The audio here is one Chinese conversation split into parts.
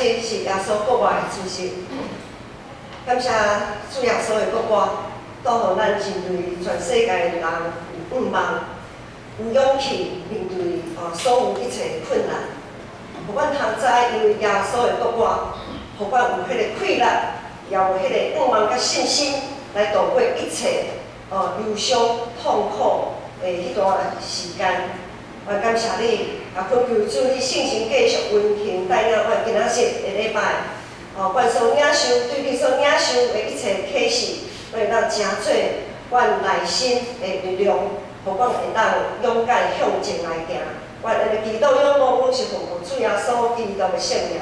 这是耶稣国外的知识。感谢主耶稣的国外，都予咱人类全世界的人有盼望，有勇气面对所有一切困难。互阮通知，因为耶稣的国外，互阮有迄个快乐，也有迄个盼望甲信心来度过一切忧伤、痛苦的迄段时间。我感谢你，也恳求主你圣神继续温馨带领阮今仔日的礼拜。阮所领受对你所领受的一切启示，会当成做阮内心的力量，互阮会当勇敢向前来行。阮安尼祈祷仰望，阮是奉主耶稣基督的圣名。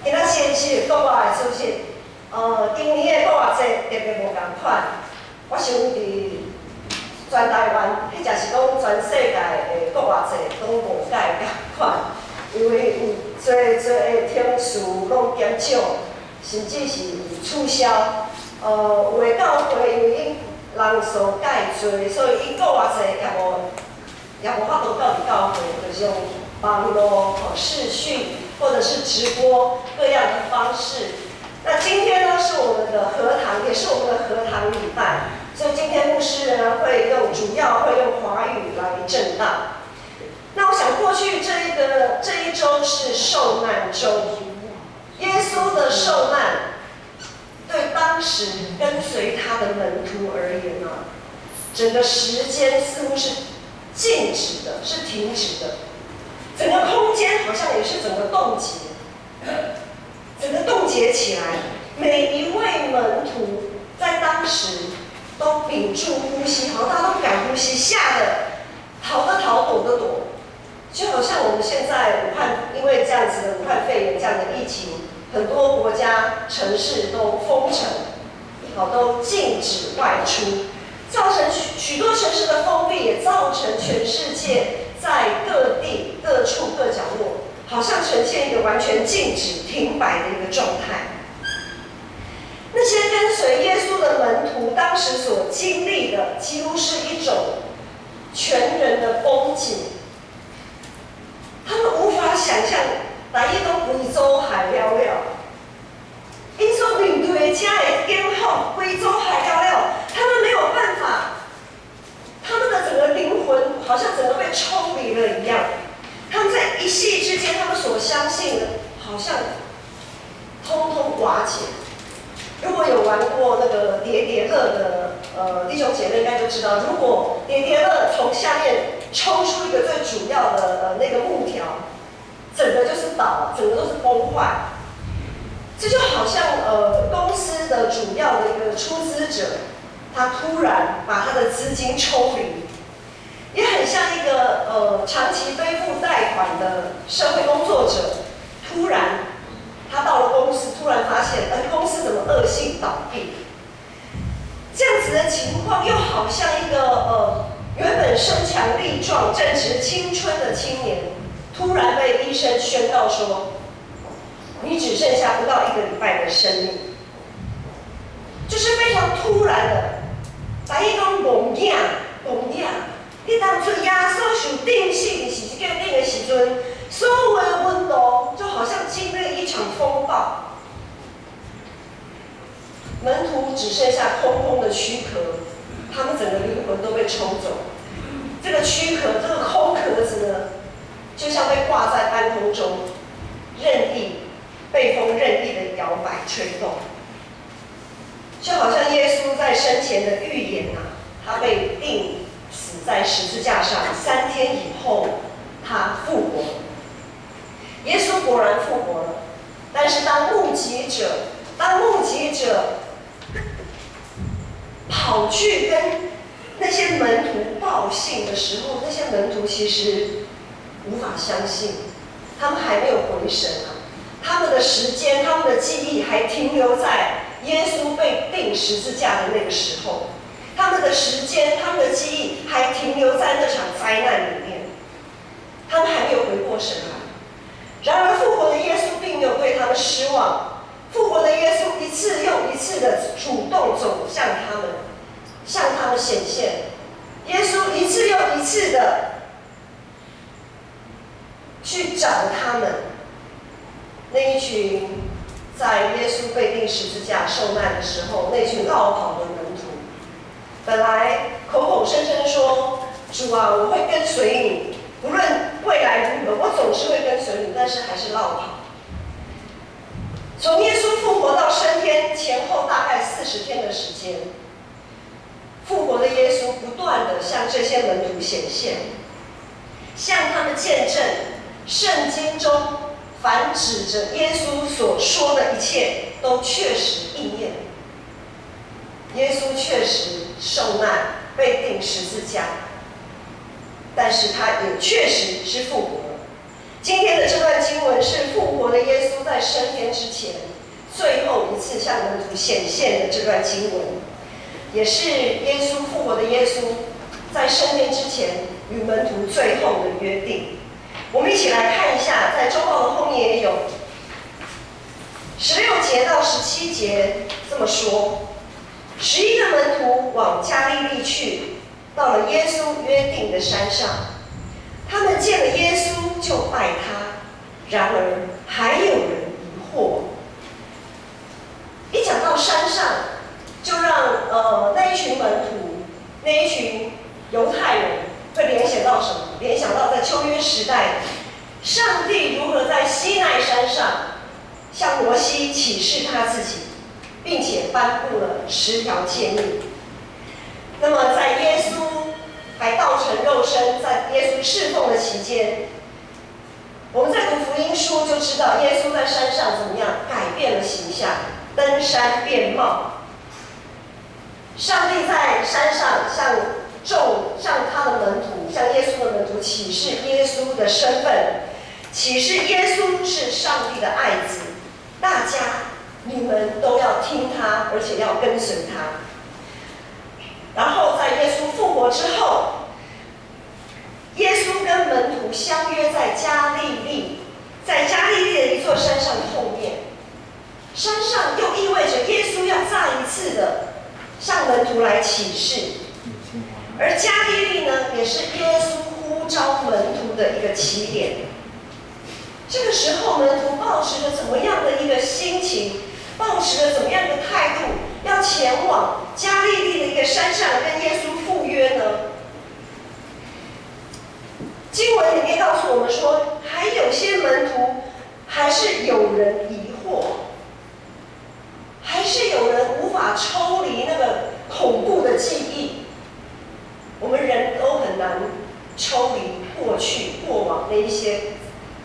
今仔日是国外的主日，今年的国外节特别无共款。我想伫全台湾，或者是讲全世界的国外节拢无共款，因为有做的天数拢减少，甚至是取消。有的教会因为因人数介侪，所以因国外节也无法度到伫教会，就是用网络、视讯或者是直播各样的方式。那今天呢是我们的合堂，也是我们的合堂礼拜，所以今天牧师呢主要会用华语来正道。那我想过去这一周是受难周，耶稣的受难对当时跟随他的门徒而言呢，整个时间似乎是静止的，是停止的，整个空间好像也是整个冻结起来。每一位门徒在当时都屏住呼吸，好像大家都不敢呼吸，吓得逃的逃，躲的躲。就好像我们现在武汉，因为这样子的武汉肺炎这样的疫情，很多国家城市都封城，都禁止外出，造成许多城市的封闭，也造成全世界在各地各处各角落，好像呈现一个完全静止停摆的一个状态。那些跟随耶稣的门徒当时所经历的，几乎是一种全人的绷紧。他们无法想象，大家都规组害了了，因所面对的这的艰苦，规组害了了，他们没有办法，他们的整个灵魂好像整个被抽离了一样。他们在一夕之间，他们所相信的，好像通通瓦解。如果有玩过那个叠叠乐的弟兄姐妹应该就知道，如果叠叠乐从下面抽出一个最主要的那个木条，整个就是倒，整个都是崩坏。这就好像公司的主要的一个出资者，他突然把他的资金抽离，也很像一个长期背负贷款的社会工作者，突然他到了公司，突然发现，公司怎么恶性倒闭？这样子的情况，又好像一个原本身强力壮、正值青春的青年，突然被医生宣告说，你只剩下不到1个礼拜的生命，就是非常突然的。大家讲梦影，你当初耶稣受定死是这个定的时阵，所有的温度就好像经历一场风暴。门徒只剩下空空的躯壳，他们整个灵魂都被抽走。这个躯壳，这个空壳子呢，就像被挂在半空中，被风任意的摇摆吹动。就好像耶稣在生前的预言他被钉死在十字架上，3天以后他复活了。耶稣果然复活了，但是当目击者跑去跟那些门徒报信的时候，那些门徒其实无法相信，他们还没有回神他们的时间、他们的记忆还停留在耶稣被钉十字架的那个时候，他们的时间、他们的记忆还停留在那场灾难里面，他们还没有回过神来。然而复活的耶稣并没有对他们失望，复活的耶稣一次又一次的主动走向他们，向他们显现。耶稣一次又一次的去找他们，那一群在耶稣被钉十字架受难的时候，那群绕跑的门徒，本来口口声声说：“主啊，我会跟随你，无论未来如何，我总是会跟随你。”但是还是绕跑。从耶稣复活到升天前后大概40天的时间，复活的耶稣不断地向这些门徒显现，向他们见证圣经中凡指着耶稣所说的一切都确实应验。耶稣确实受难，被钉十字架，但是他也确实是复活了。今天的这段经文是复活的耶稣在升天之前最后一次向门徒显现的这段经文，也是耶稣复活的耶稣在升天之前与门徒最后的约定。我们一起来看一下，在周报的后面也有16节到17节这么说：11个门徒往加利利去，到了耶稣约定的山上，他们见了耶稣就拜他，然而还有人疑惑。一讲到山上，就让那一群门徒，那一群犹太人会联想到什么？联想到在旧约时代，上帝如何在西奈山上向摩西启示他自己，并且颁布了10条诫命。那么在耶稣还道成肉身，在耶稣侍奉的期间，我们在读福音书就知道耶稣在山上怎么样改变了形象，登山变貌。上帝在山上向他的门徒，向耶稣的门徒启示耶稣的身份，启示耶稣是上帝的爱子，大家你们都要听他，而且要跟随他。然后在耶稣复活之后，耶稣跟门徒相约在加利利，在加利利的一座山上碰面。山上又意味着耶稣要再一次的向门徒来启示，而加利利呢，也是耶稣呼召门徒的一个起点。这个时候，门徒抱持着怎么样的一个心情，抱持着怎么样的态度，要前往加利利的一个山上跟耶稣赴约呢？经文里面告诉我们说，还有些门徒还是有人疑惑，还是有人无法抽离那个恐怖的记忆。我们人都很难抽离过去过往的一些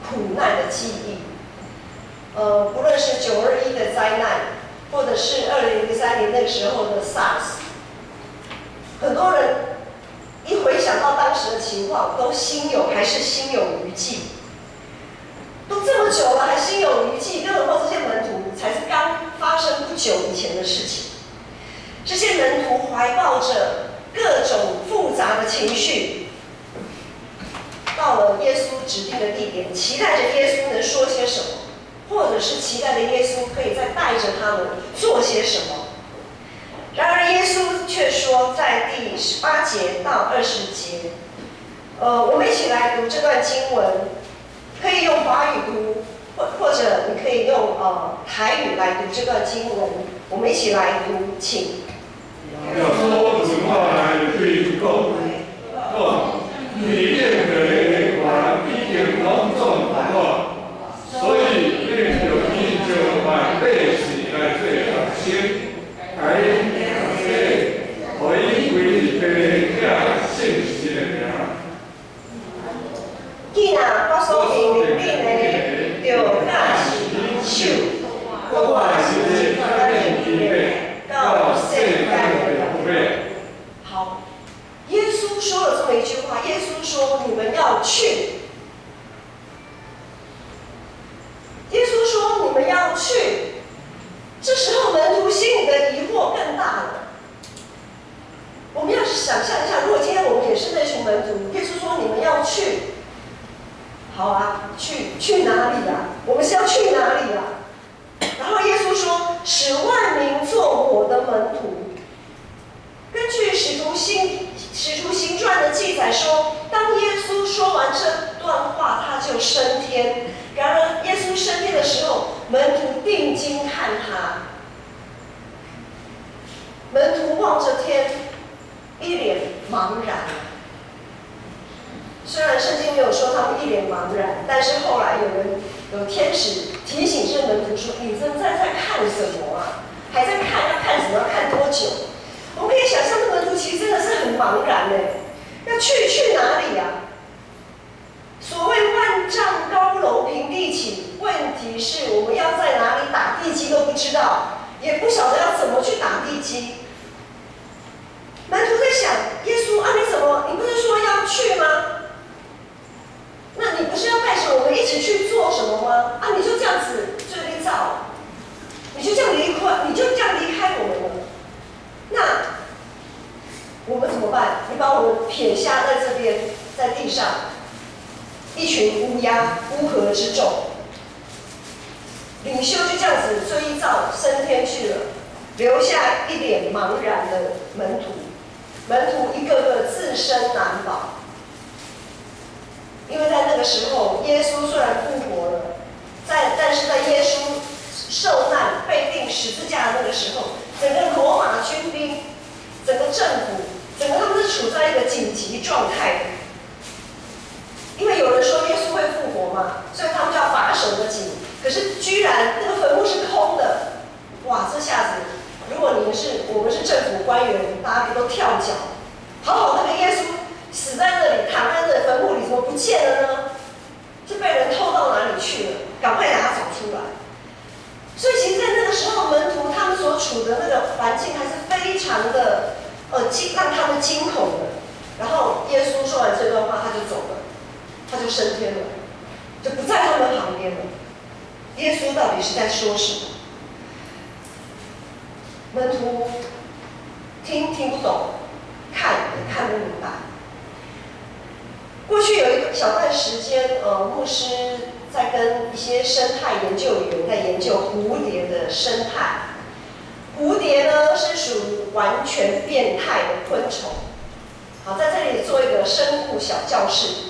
苦难的记忆。不论是921的灾难，或者是2003年那个时候的 SARS， 很多人一回想到当时的情况，都还是心有余悸。都这么久了，还心有余悸，更何况这些门徒才是刚发生不久以前的事情。这些门徒怀抱着各种复杂的情绪，到了耶稣指定的地点，期待着耶稣能说些什么，或者是期待着耶稣可以再带着他们做些什么。然而耶稣却说，在第18节到20节，我们一起来读这段经文，可以用华语读，或者你可以用台语来读这段经文。我们一起来读，请。要说实话来对讲，你任何的话已经拢总好，所以你就依照万历史来做学习，来了解，可以为地下信息的名。既然我所认定的，就假是手，我是他认定的，到世界的不变。好，耶稣说了这么一句话，耶稣说：“你们要去。”耶稣说：“你们要去。”这时候门徒心里的疑惑更大了。我们要想象一下，如果今天我们也是那群门徒，耶稣说：“你们要去。”好啊，去哪里啊？我们是要去哪里啊？然后耶稣说：“使万民做我的门徒。”根据使徒行传的记载说，当耶稣说完这段话，他就升天，然而耶稣升天的时候，门徒定睛看他，门徒望着天，一脸茫然。虽然圣经没有说他们一脸茫然，但是后来有天使提醒这门徒说：“你正在看什么啊？还在看，要看什么？要看多久？”我们可以想象，这门徒其实真的是很茫然呢，要去哪里啊？所谓万丈高楼平地起，问题是我们要在哪里打地基都不知道，也不晓得要怎么去打地基。门徒在想：耶稣啊，你不是说要去吗？那你不是要带着我们一起去做什么吗？啊，你就这样子就离造，你就这样离开我们了。那我们怎么办？你把我们撇下在这边，在地上，一群乌鸦，乌合之众。领袖就这样子追造升天去了，留下一脸茫然的门徒。门徒一个个自身难保，因为在那个时候，耶稣虽然复活了，但是在耶稣受难被钉十字架的那个时候，整个罗马军兵、整个政府、整个他们是处在一个紧急状态的。因为有人说耶稣会复活嘛，所以他们就要把守得紧。可是居然那个坟墓是空的，哇！这下子，如果我们是政府官员，大家都跳脚。好那个耶稣死在那里，躺在那里坟墓里，怎么不见了呢？是被人偷到哪里去了？赶快把它找出来。所以其实，在那个时候，门徒他们所处的那个环境还是非常的让他们惊恐的。然后耶稣说完这段话，他就走了，他就升天了，就不在他们旁边了。耶稣到底是在说什么？门徒听不懂，看也看不明白。过去有一小段时间，牧师在跟一些生态研究员在研究蝴蝶的生态。蝴蝶呢是属于完全变态的昆虫。好，在这里做一个生物小教室。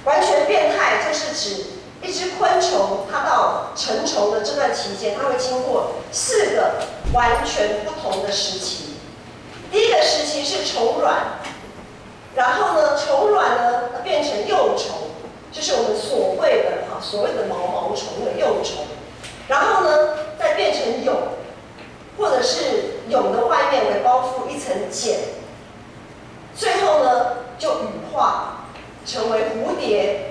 完全变态就是指一只昆虫，它到成虫的这段期间，它会经过4个完全不同的时期。第一个时期是虫卵，然后呢，虫卵呢变成幼虫，就是我们所谓的毛毛虫的幼虫，然后呢再变成蛹，或者是蛹的外面会包覆一层茧，最后呢就羽化成为蝴蝶。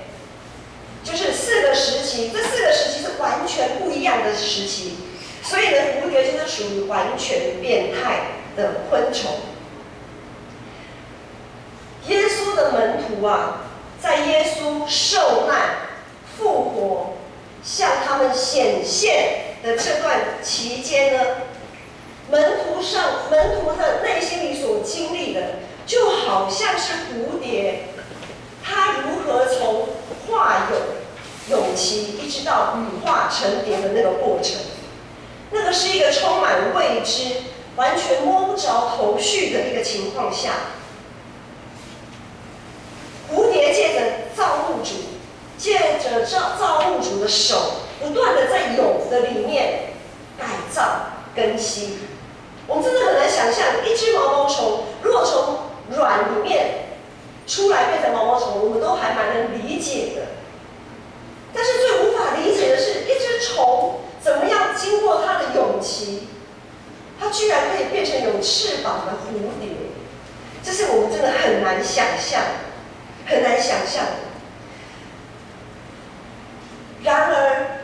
就是4个时期，这4个时期是完全不一样的时期，所以呢，蝴蝶就是属于完全变态的昆虫。耶稣的门徒啊，在耶稣受难、复活、向他们显现的这段期间呢，门徒的内心里所经历的，就好像是蝴蝶，它如何从化蛹期一直到羽化成蝶的那个过程，那个是一个充满未知、完全摸不着头绪的一个情况下，蝴蝶借着造物主的手，不断的在蛹的里面改造更新。我们真的很难想象，一只毛毛虫如果从卵里面出来变成毛毛虫，我们都还蛮能理解的。但是最无法理解的是，一只虫怎么样经过它的蛹期，它居然可以变成有翅膀的蝴蝶，这是我们真的很难想象，很难想象。然而，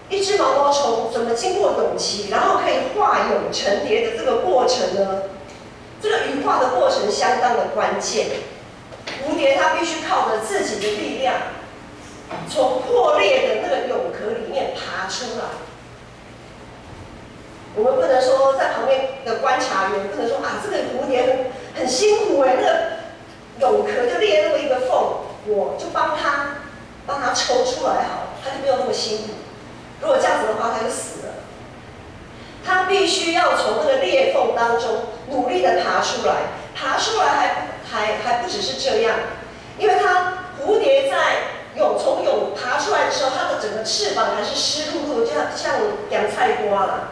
一只毛毛虫怎么经过蛹期，然后可以化蛹成蝶的这个过程呢？这个羽化的过程相当的关键。蝴蝶它必须靠着自己的力量，从破裂的那个蛹壳里面爬出来。我们不能说在旁边的观察员不能说啊，这个蝴蝶很辛苦那个蛹壳就裂那么一个缝，我就帮它抽出来好了，它就没有那么辛苦。如果这样子的话，它就死了。它必须要从那个裂缝当中努力的爬出来，爬出来还不只是这样，因为它蝴蝶在从蛹爬出来的时候，它的整个翅膀还是湿漉漉，就像洋菜瓜啦，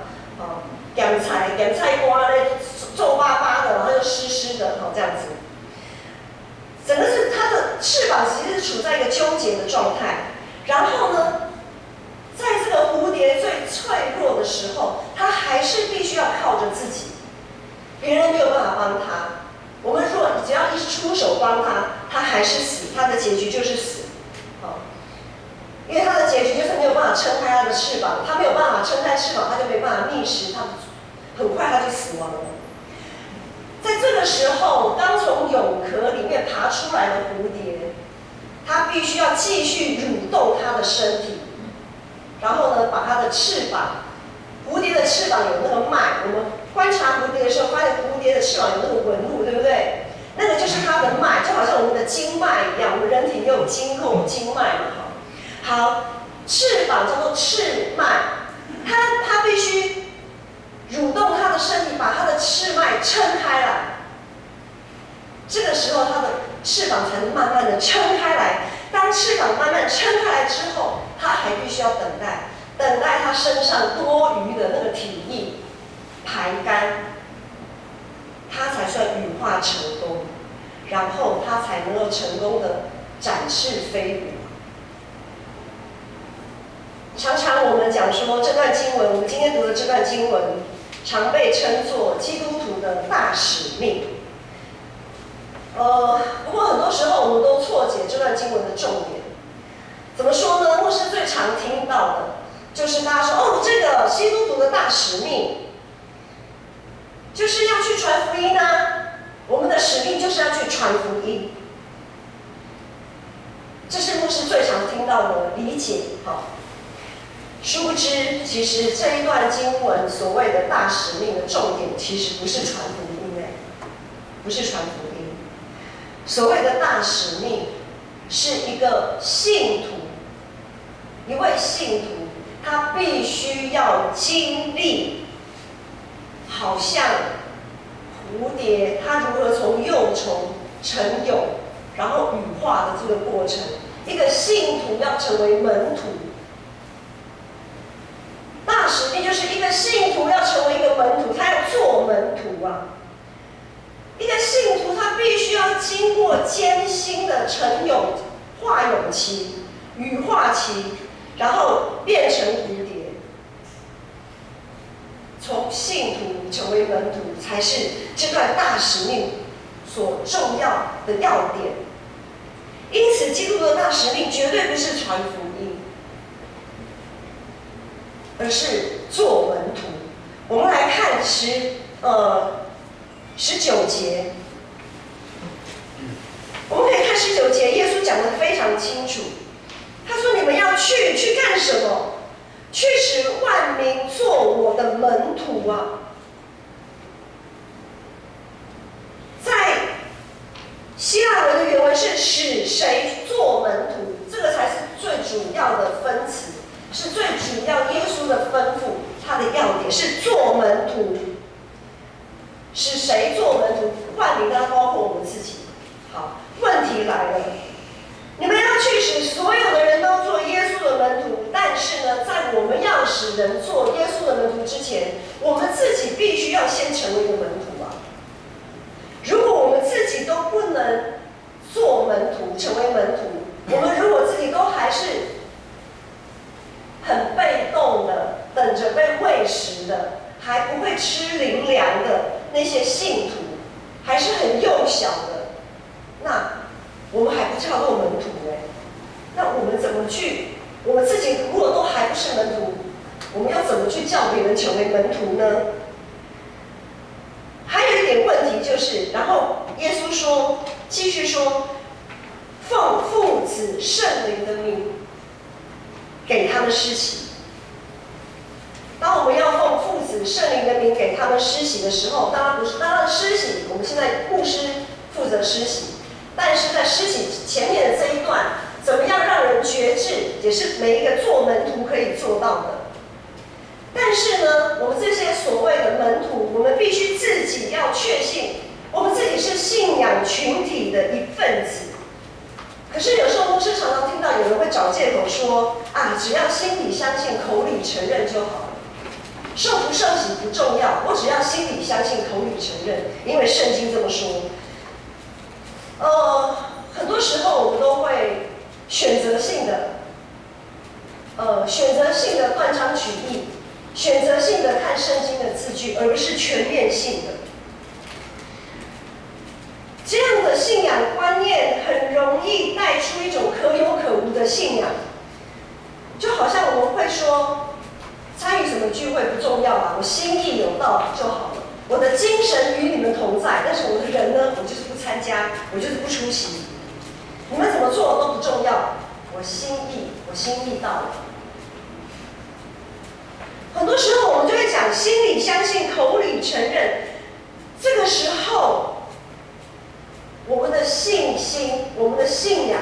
洋菜瓜嘞皱巴巴的，然后又湿湿的，这样子。整个是它的翅膀其实是处在一个纠结的状态。然后呢，在这个蝴蝶最脆弱的时候，它还是必须要靠着自己，别人没有办法帮它。我们如果只要一出手帮它，它还是死，它的结局就是死。因为它的结局就是没有办法撑开它的翅膀，它没有办法撑开翅膀，它就没办法觅食，它很快它就死亡了。在这个时候，刚从蛹壳里面爬出来的蝴蝶，它必须要继续蠕动它的身体，然后呢，把它的翅膀，蝴蝶的翅膀有那个脉，我们观察蝴蝶的时候，发现蝴蝶的翅膀有那个纹路，对不对？那个就是它的脉，就好像我们的经脉一样，我们人体也有经络、经脉嘛，好，翅膀叫做翅脉，它必须蠕动它的身体，把它的翅脉撑开来。这个时候，它的翅膀才能慢慢的撑开来。当翅膀慢慢撑开来之后，它还必须要等待它身上多余的那个体液排干，它才算羽化成功，然后它才能够成功的展翅飞舞。常常我们讲说这段经文，我们今天读的这段经文，常被称作基督徒的大使命。不过很多时候我们都错解这段经文的重点。怎么说呢？牧师最常听到的，就是大家说，这个基督徒的大使命，就是要去传福音啊。我们的使命就是要去传福音。这是牧师最常听到的理解，殊不知，其实这一段经文所谓的大使命的重点，其实不是传福音，不是传福音。所谓的大使命，是一个信徒，一位信徒，他必须要经历，好像蝴蝶，它如何从幼虫成蛹，然后羽化的这个过程。一个信徒要成为门徒。大使命就是一个信徒要成为一个门徒，他要做门徒啊。一个信徒他必须要经过艰辛的成蛹、化蛹期、羽化期，然后变成蝴蝶。从信徒成为门徒，才是这段大使命所重要的要点。因此，基督徒的大使命绝对不是传福音，而是做门徒。我们来看19节，我们可以看19节，耶稣讲得非常清楚。他说：“你们要去干什么？去使万民做我的门徒啊！”在希腊文的原文是使谁做门徒，这个才是最主要的分词，是最主要耶稣的吩咐，他的要点是做门徒。使谁做门徒？万民当然包括我们自己。好，问题来了，你们要去使所有的人都做耶稣的门徒，但是呢，在我们要使人做耶稣的门徒之前，我们自己必须要先成为一个门徒啊。如果我们自己都不能做门徒，成为门徒，我们如果自己都还是很被动的，等着被喂食的，还不会吃灵粮的那些信徒，还是很幼小的，那我们还不叫做门徒那我们怎么去？我们自己如果都还不是门徒，我们要怎么去叫别人成为门徒呢？还有一点问题就是，然后耶稣说，继续说，奉父子圣灵的名给他们施洗。当我们要奉父子圣灵的名给他们施洗的时候，当然施洗，我们现在牧师负责施洗，但是在施洗前面的这一段，怎么样让人觉知，也是每一个做门徒可以做到的。但是呢，我们这些所谓的门徒，我们必须自己要确信，我们自己是信仰群体的一份子。可是有时候牧师常常听到常有人会找借口说啊，只要心里相信，口里承认就好了。受不受洗不重要，我只要心里相信，口里承认，因为圣经这么说。很多时候我们都会选择性的断章取义，选择性的看圣经的字句，而不是全面性的。这样的信仰观念很容易带出一种可有可无的信仰，就好像我们会说，参与什么聚会不重要啊，我心意有到就好了。我的精神与你们同在，但是我的人呢，我就是不参加，我就是不出席。你们怎么做都不重要，我心意到了。很多时候我们就会讲心里相信，口里承认。这个时候，我们的信心，我们的信仰，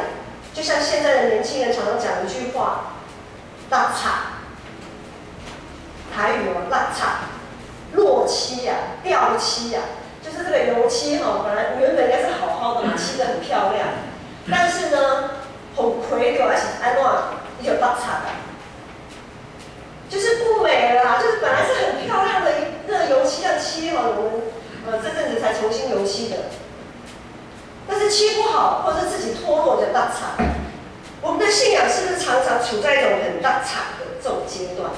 就像现在的年轻人常常讲一句话：拉差。台语拉差。落漆啊，掉漆啊，就是这个油漆本来原本应该是好好的嘛，漆得很漂亮，但是呢，很亏掉，而且安怎有落差的，就是不美了啦，就是本来是很漂亮的那个油漆要漆我们这阵子才重新油漆的，但是漆不好，或者自己脱落就落差。我们的信仰是不是常常处在一种很落差的这种阶段？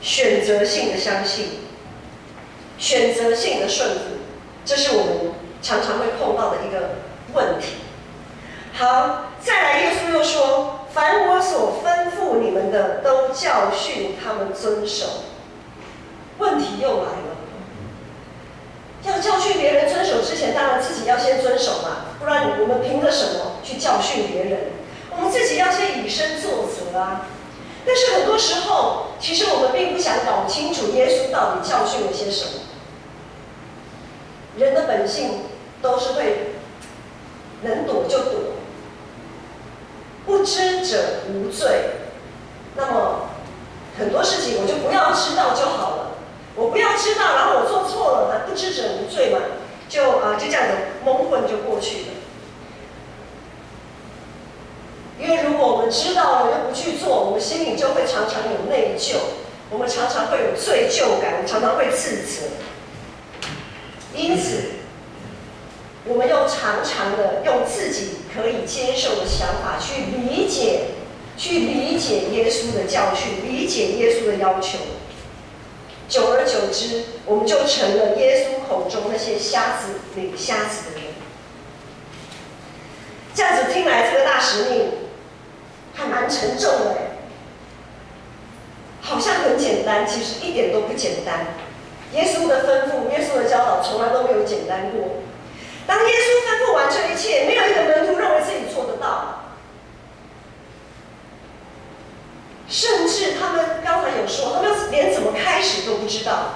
选择性的相信，选择性的顺服，这是我们常常会碰到的一个问题。好，再来，耶稣又说：“凡我所吩咐你们的，都教训他们遵守。”问题又来了，要教训别人遵守之前，当然自己要先遵守嘛，不然我们凭着什么去教训别人？我们自己要先以身作则啊。但是很多时候，其实我们并不想搞清楚耶稣到底教训了些什么。人的本性都是会能躲就躲，不知者无罪。那么很多事情我就不要知道就好了，我不要知道，然后我做错了，不知者无罪嘛，就这样子蒙混就过去了。因为如果我们知道了又不去做，我们心里就会常常有内疚，我们常常会有罪疚感，我们常常会自责。因此，我们用常常的用自己可以接受的想法去理解耶稣的教训，理解耶稣的要求。久而久之，我们就成了耶稣口中那些瞎子领瞎子的人。这样子听来，这个大使命还蛮沉重的，好像很简单，其实一点都不简单。耶稣的吩咐，耶稣的教导，从来都没有简单过。当耶稣吩咐完这一切，没有一个门徒认为自己做得到，甚至他们刚才有说，他们连怎么开始都不知道。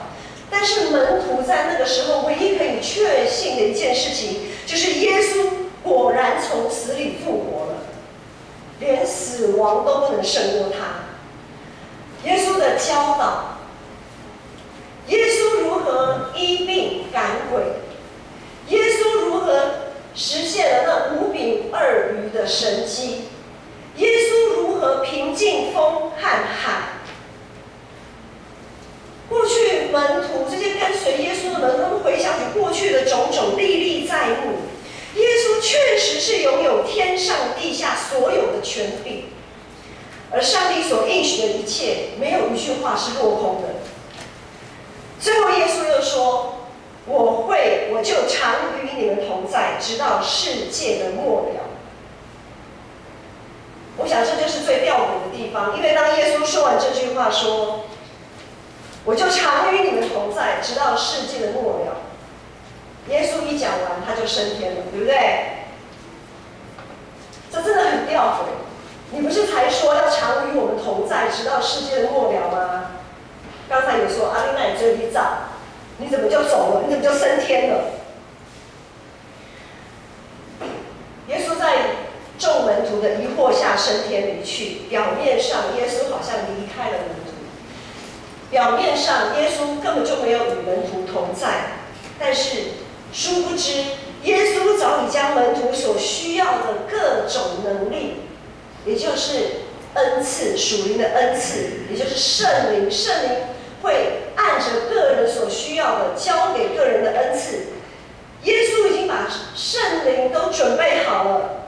但是门徒在那个时候，唯一可以确信的一件事情，就是耶稣果然从死里复活了。连死亡都不能胜过他。耶稣的教导，耶稣如何医病赶鬼，耶稣如何实现了那5饼2鱼的神迹，耶稣如何平静风和海。过去门徒这些跟随耶稣的门徒，他们回想起过去的种种，历历在目。耶稣确实是拥有天上地下所有的权柄，而上帝所应许的一切，没有一句话是落空的。最后耶稣又说：“我就常与你们同在，直到世界的末了。”我想这就是最吊诡的地方，因为当耶稣说完这句话说：“我就常与你们同在，直到世界的末了。”耶稣一讲完，他就升天了，对不对？这真的很吊诡。你不是才说要常与我们同在，直到世界的末了吗？刚才有说阿利奈你这里早，你怎么就走了？你怎么就升天了？耶稣在众门徒的疑惑下升天离去。表面上，耶稣好像离开了门徒；表面上，耶稣根本就没有与门徒同在。但是殊不知，耶稣早已将门徒所需要的各种能力，也就是恩赐，属灵的恩赐，也就是圣灵会按着个人所需要的交给个人的恩赐。耶稣已经把圣灵都准备好了。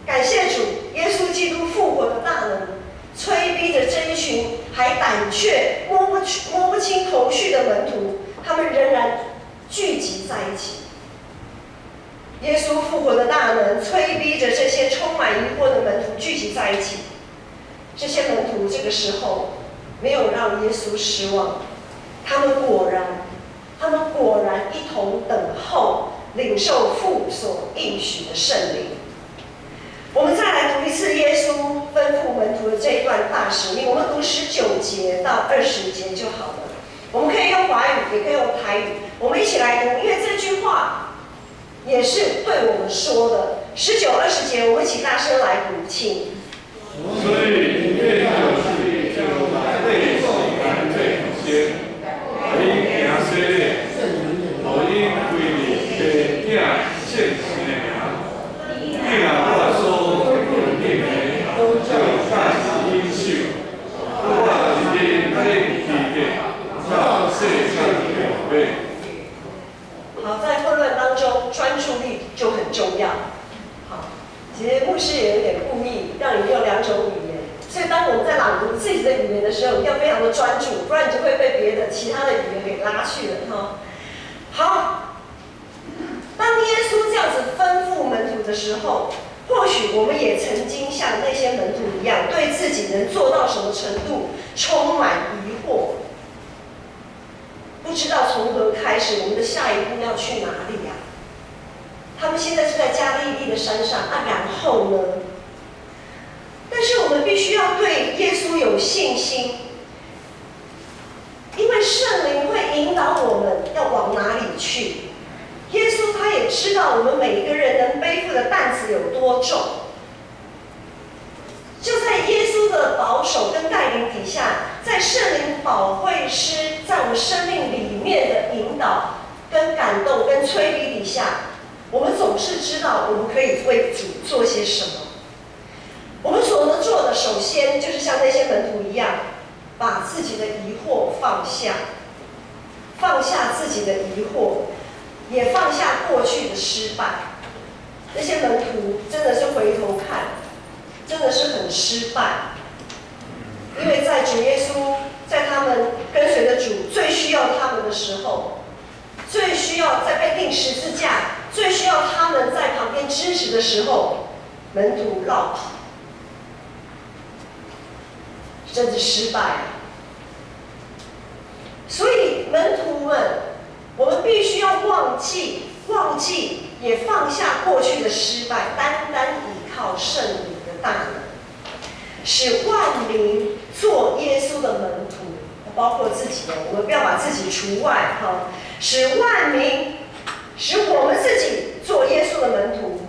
感谢主，耶稣基督复活的大能，催逼着这一群还胆怯、摸不清头绪的门徒，他们仍然聚集在一起。耶稣复活的大能催逼着这些充满疑惑的门徒聚集在一起。这些门徒这个时候没有让耶稣失望，他们果然一同等候领受父所应许的圣灵。我们再来读一次耶稣吩咐门徒的这一段大使命，我们读19节到20节就好了。我们可以用华语，也可以用台语，我们一起来读，因为这句话也是对我们说的。19、20节，我们一起大声来读，请。所以愿就是就类似咱这些，因行洗礼，互因归你的囝现成的名，既然我所认定的，就暂时应受，我是因这记的，到世上有备。好，在混乱当中，专注力就很重要。好，其实牧师也有点故意让你用2种语言，所以当我们在朗读自己的语言的时候，你要非常的专注，不然你就会被别的其他的语言给拉去了哈。好，当耶稣这样子吩咐门徒的时候，或许我们也曾经像那些门徒一样，对自己能做到什么程度充满疑惑。不知道从何开始，我们的下一步要去哪里呀？他们现在是在加利利的山上啊，然后呢？但是我们必须要对耶稣有信心，因为圣灵会引导我们要往哪里去。耶稣他也知道我们每一个人能背负的担子有多重。就在耶稣的保守跟带领底下，在圣灵保惠师在我们生命里面的引导、跟感动、跟催逼底下，我们总是知道我们可以为主做些什么。我们所能做的，首先就是像那些门徒一样，把自己的疑惑放下，放下自己的疑惑，也放下过去的失败。那些门徒真的是回头看，真的是很失败，因为在主耶稣，在他们跟随的主最需要他们的时候，最需要在被钉十字架，最需要他们在旁边支持的时候，门徒绕跑，甚至失败了。所以门徒们，我们必须要忘记，也放下过去的失败，单单依靠圣灵的大能，使万民做耶稣的门徒，包括自己的，我们不要把自己除外哈。使万民，使我们自己做耶稣的门徒，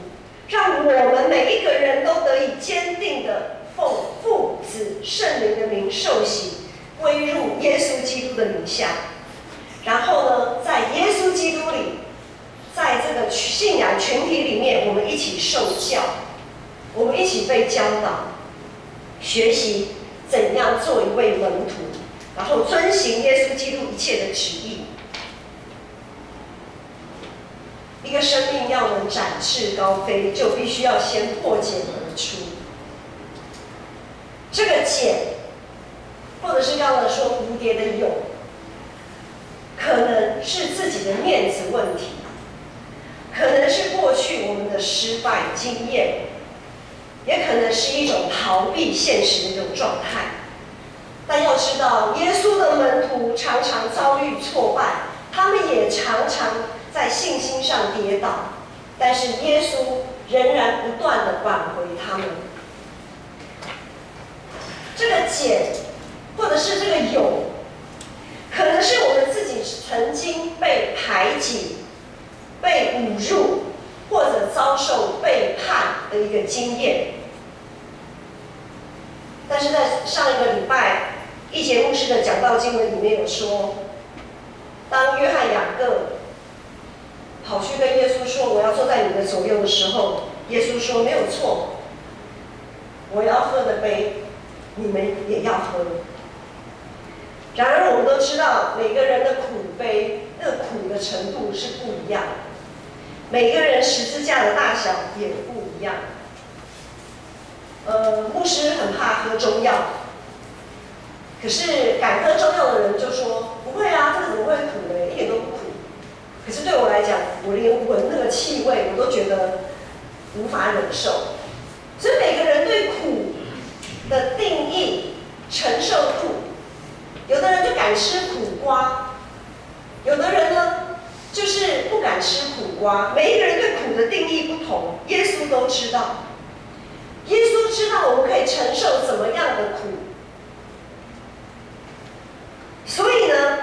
让我们每一个人都得以坚定的奉父子圣灵的名受洗，归入耶稣基督的名下。然后呢，在耶稣基督里，在这个信仰群体里面，我们一起受教，我们一起被教导，学习怎样做一位门徒，然后遵行耶稣基督一切的旨意。一个生命要能展翅高飞，就必须要先破茧而出。这个茧，或者是刚才说蝴蝶的蛹，可能是自己的面子问题，可能是过去我们的失败经验，也可能是一种逃避现实的一种状态。但要知道，耶稣的门徒常常遭遇挫败，他们也常常在信心上跌倒，但是耶稣仍然不断地挽回他们。这个茧，或者是这个蛹，可能是我们自己曾经被排挤、被侮辱，或者遭受背叛的一个经验。但是在上一个礼拜，一节牧师的讲道经文里面有说，当约翰雅各跑去跟耶稣说我要坐在你的左右的时候，耶稣说没有错，我要喝的杯，你们也要喝。然而我们都知道，每个人的苦杯，那个苦的程度是不一样的，每个人十字架的大小也不一样。牧师很怕喝中药，可是敢喝中药的人就说不会啊，这个怎么会苦呢？一点都不苦。可是对我来讲，我连闻那个气味我都觉得无法忍受。所以每个人对苦的定义、承受度，有的人就敢吃苦瓜，有的人呢就是不敢吃苦瓜。每一个人对苦的定义不同，耶稣都知道。耶稣知道我们可以承受怎么样的苦，所以呢，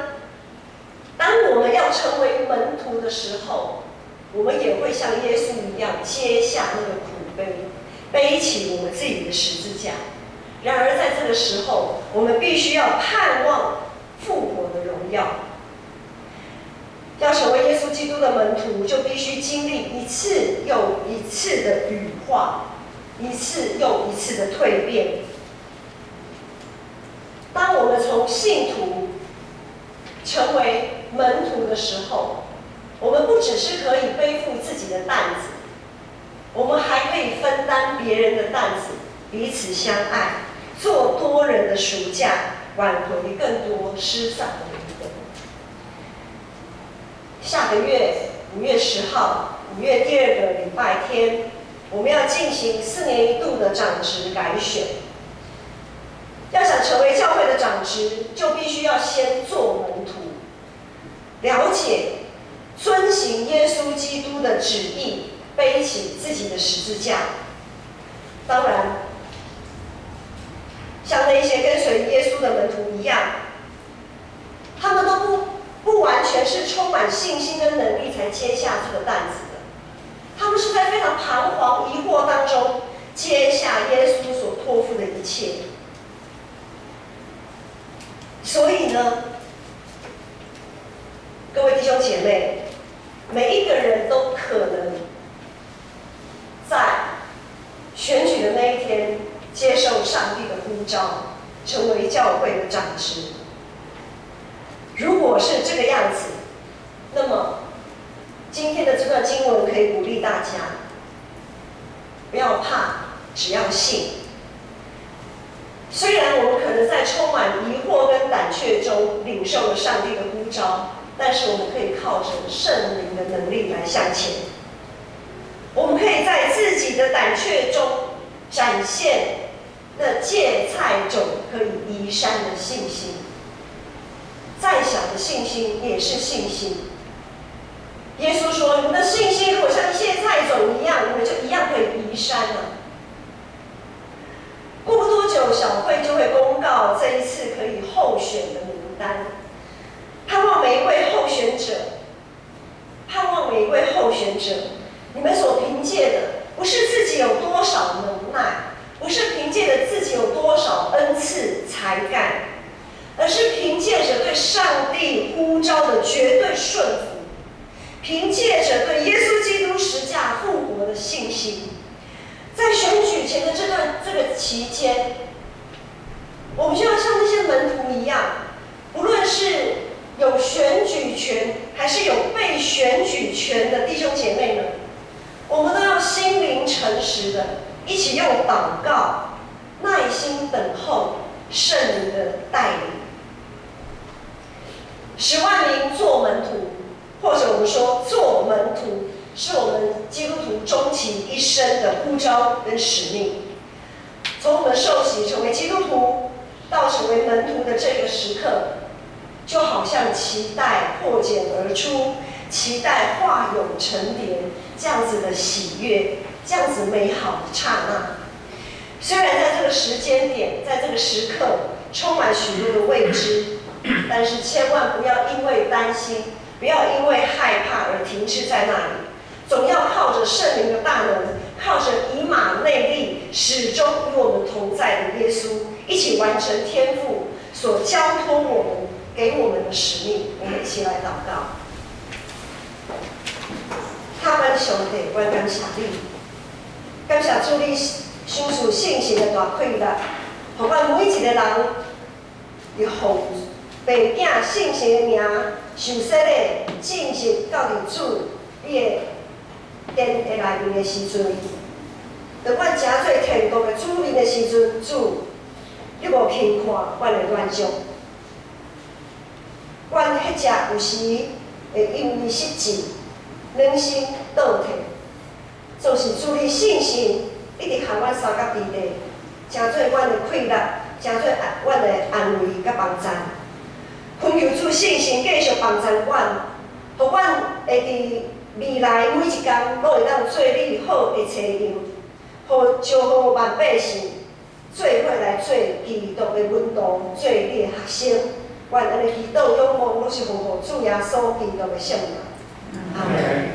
当我们要成为门徒的时候，我们也会像耶稣一样接下那个苦杯，背起我们自己的十字架。然而在这个时候，我们必须要盼望复活的荣耀。要成为耶稣基督的门徒，就必须经历一次又一次的羽化，一次又一次的蜕变。当我们从信徒成为门徒的时候，我们不只是可以背负自己的担子，我们还可以分担别人的担子，彼此相爱，做多人的赎价，挽回更多失散的灵魂。下个月5月10号，5月第2个礼拜天，我们要进行4年1度的长职改选。要想成为教会的长职，就必须要先做门徒，了解、遵行耶稣基督的旨意，背起自己的十字架。当然，像那些跟随耶稣的门徒一样，他们都不完全是充满信心跟能力才接下这个担子的，他们是在非常彷徨疑惑当中接下耶稣所托付的一切。所以呢，各位弟兄姐妹，每一个人都可能在选举的那一天接受上帝的呼召，成为教会的长职。如果是这个样子，那么今天的这段经文可以鼓励大家，不要怕，只要信。虽然我们可能在充满疑惑跟胆怯中领受了上帝的呼召，但是我们可以靠着圣灵的能力来向前。我们可以在自己的胆怯中展现那芥菜种可以移山的信心。再小的信心也是信心。耶稣说：“你们的信心如果像芥菜种一样，你们就一样可以移山了。”过不多久，小会就会公告这一次可以候选的名单。盼望每一位候选者，你们所凭借的不是自己有多少能耐，不是凭借着自己有多少恩赐才干，而是凭借着对上帝呼召的绝对顺服，凭借着对耶稣基督十架复活的信心。在选举前的这个期间，我们就要像那些门徒一样，不论是有选举权还是有被选举权的弟兄姐妹们，我们都要心灵诚实的一起用祷告耐心等候圣灵的带领。10万名做门徒，或者我们说做门徒，是我们基督徒终其一生的呼召跟使命。从我们受洗成为基督徒到成为门徒的这个时刻，就好像期待破茧而出，期待化蛹成蝶这样子的喜悦，这样子美好的刹那。虽然在这个时间点，在这个时刻充满许多的未知，但是千万不要因为担心，不要因为害怕而停滞在那里，总要靠着圣灵的大能，靠着以马内利始终与我们同在的耶稣，一起完成天父所交托我们给我们的使命。我们一起来祷告。阮上帝，阮感谢你，感谢主你赏赐信心的大快乐，互阮每一个人，要奉爸囝信心的名，受洗的进入到伫主你的殿的内面的时阵，当阮诚做天国的主人的时阵，主，你无轻看阮的软弱，阮迄只有时会因为失志，软心倒退，总是主你信心一直向阮三角地地，诚做阮的快乐，诚做阮的安慰甲帮助。恳求主信心继续帮助阮，互阮会伫未来每一天，拢会当做你好的采样，互招呼万百姓做伙来做基督的门徒，做你的学生。愿安尼祈祷仰望，拢是奉主耶稣基督的圣名。阿门。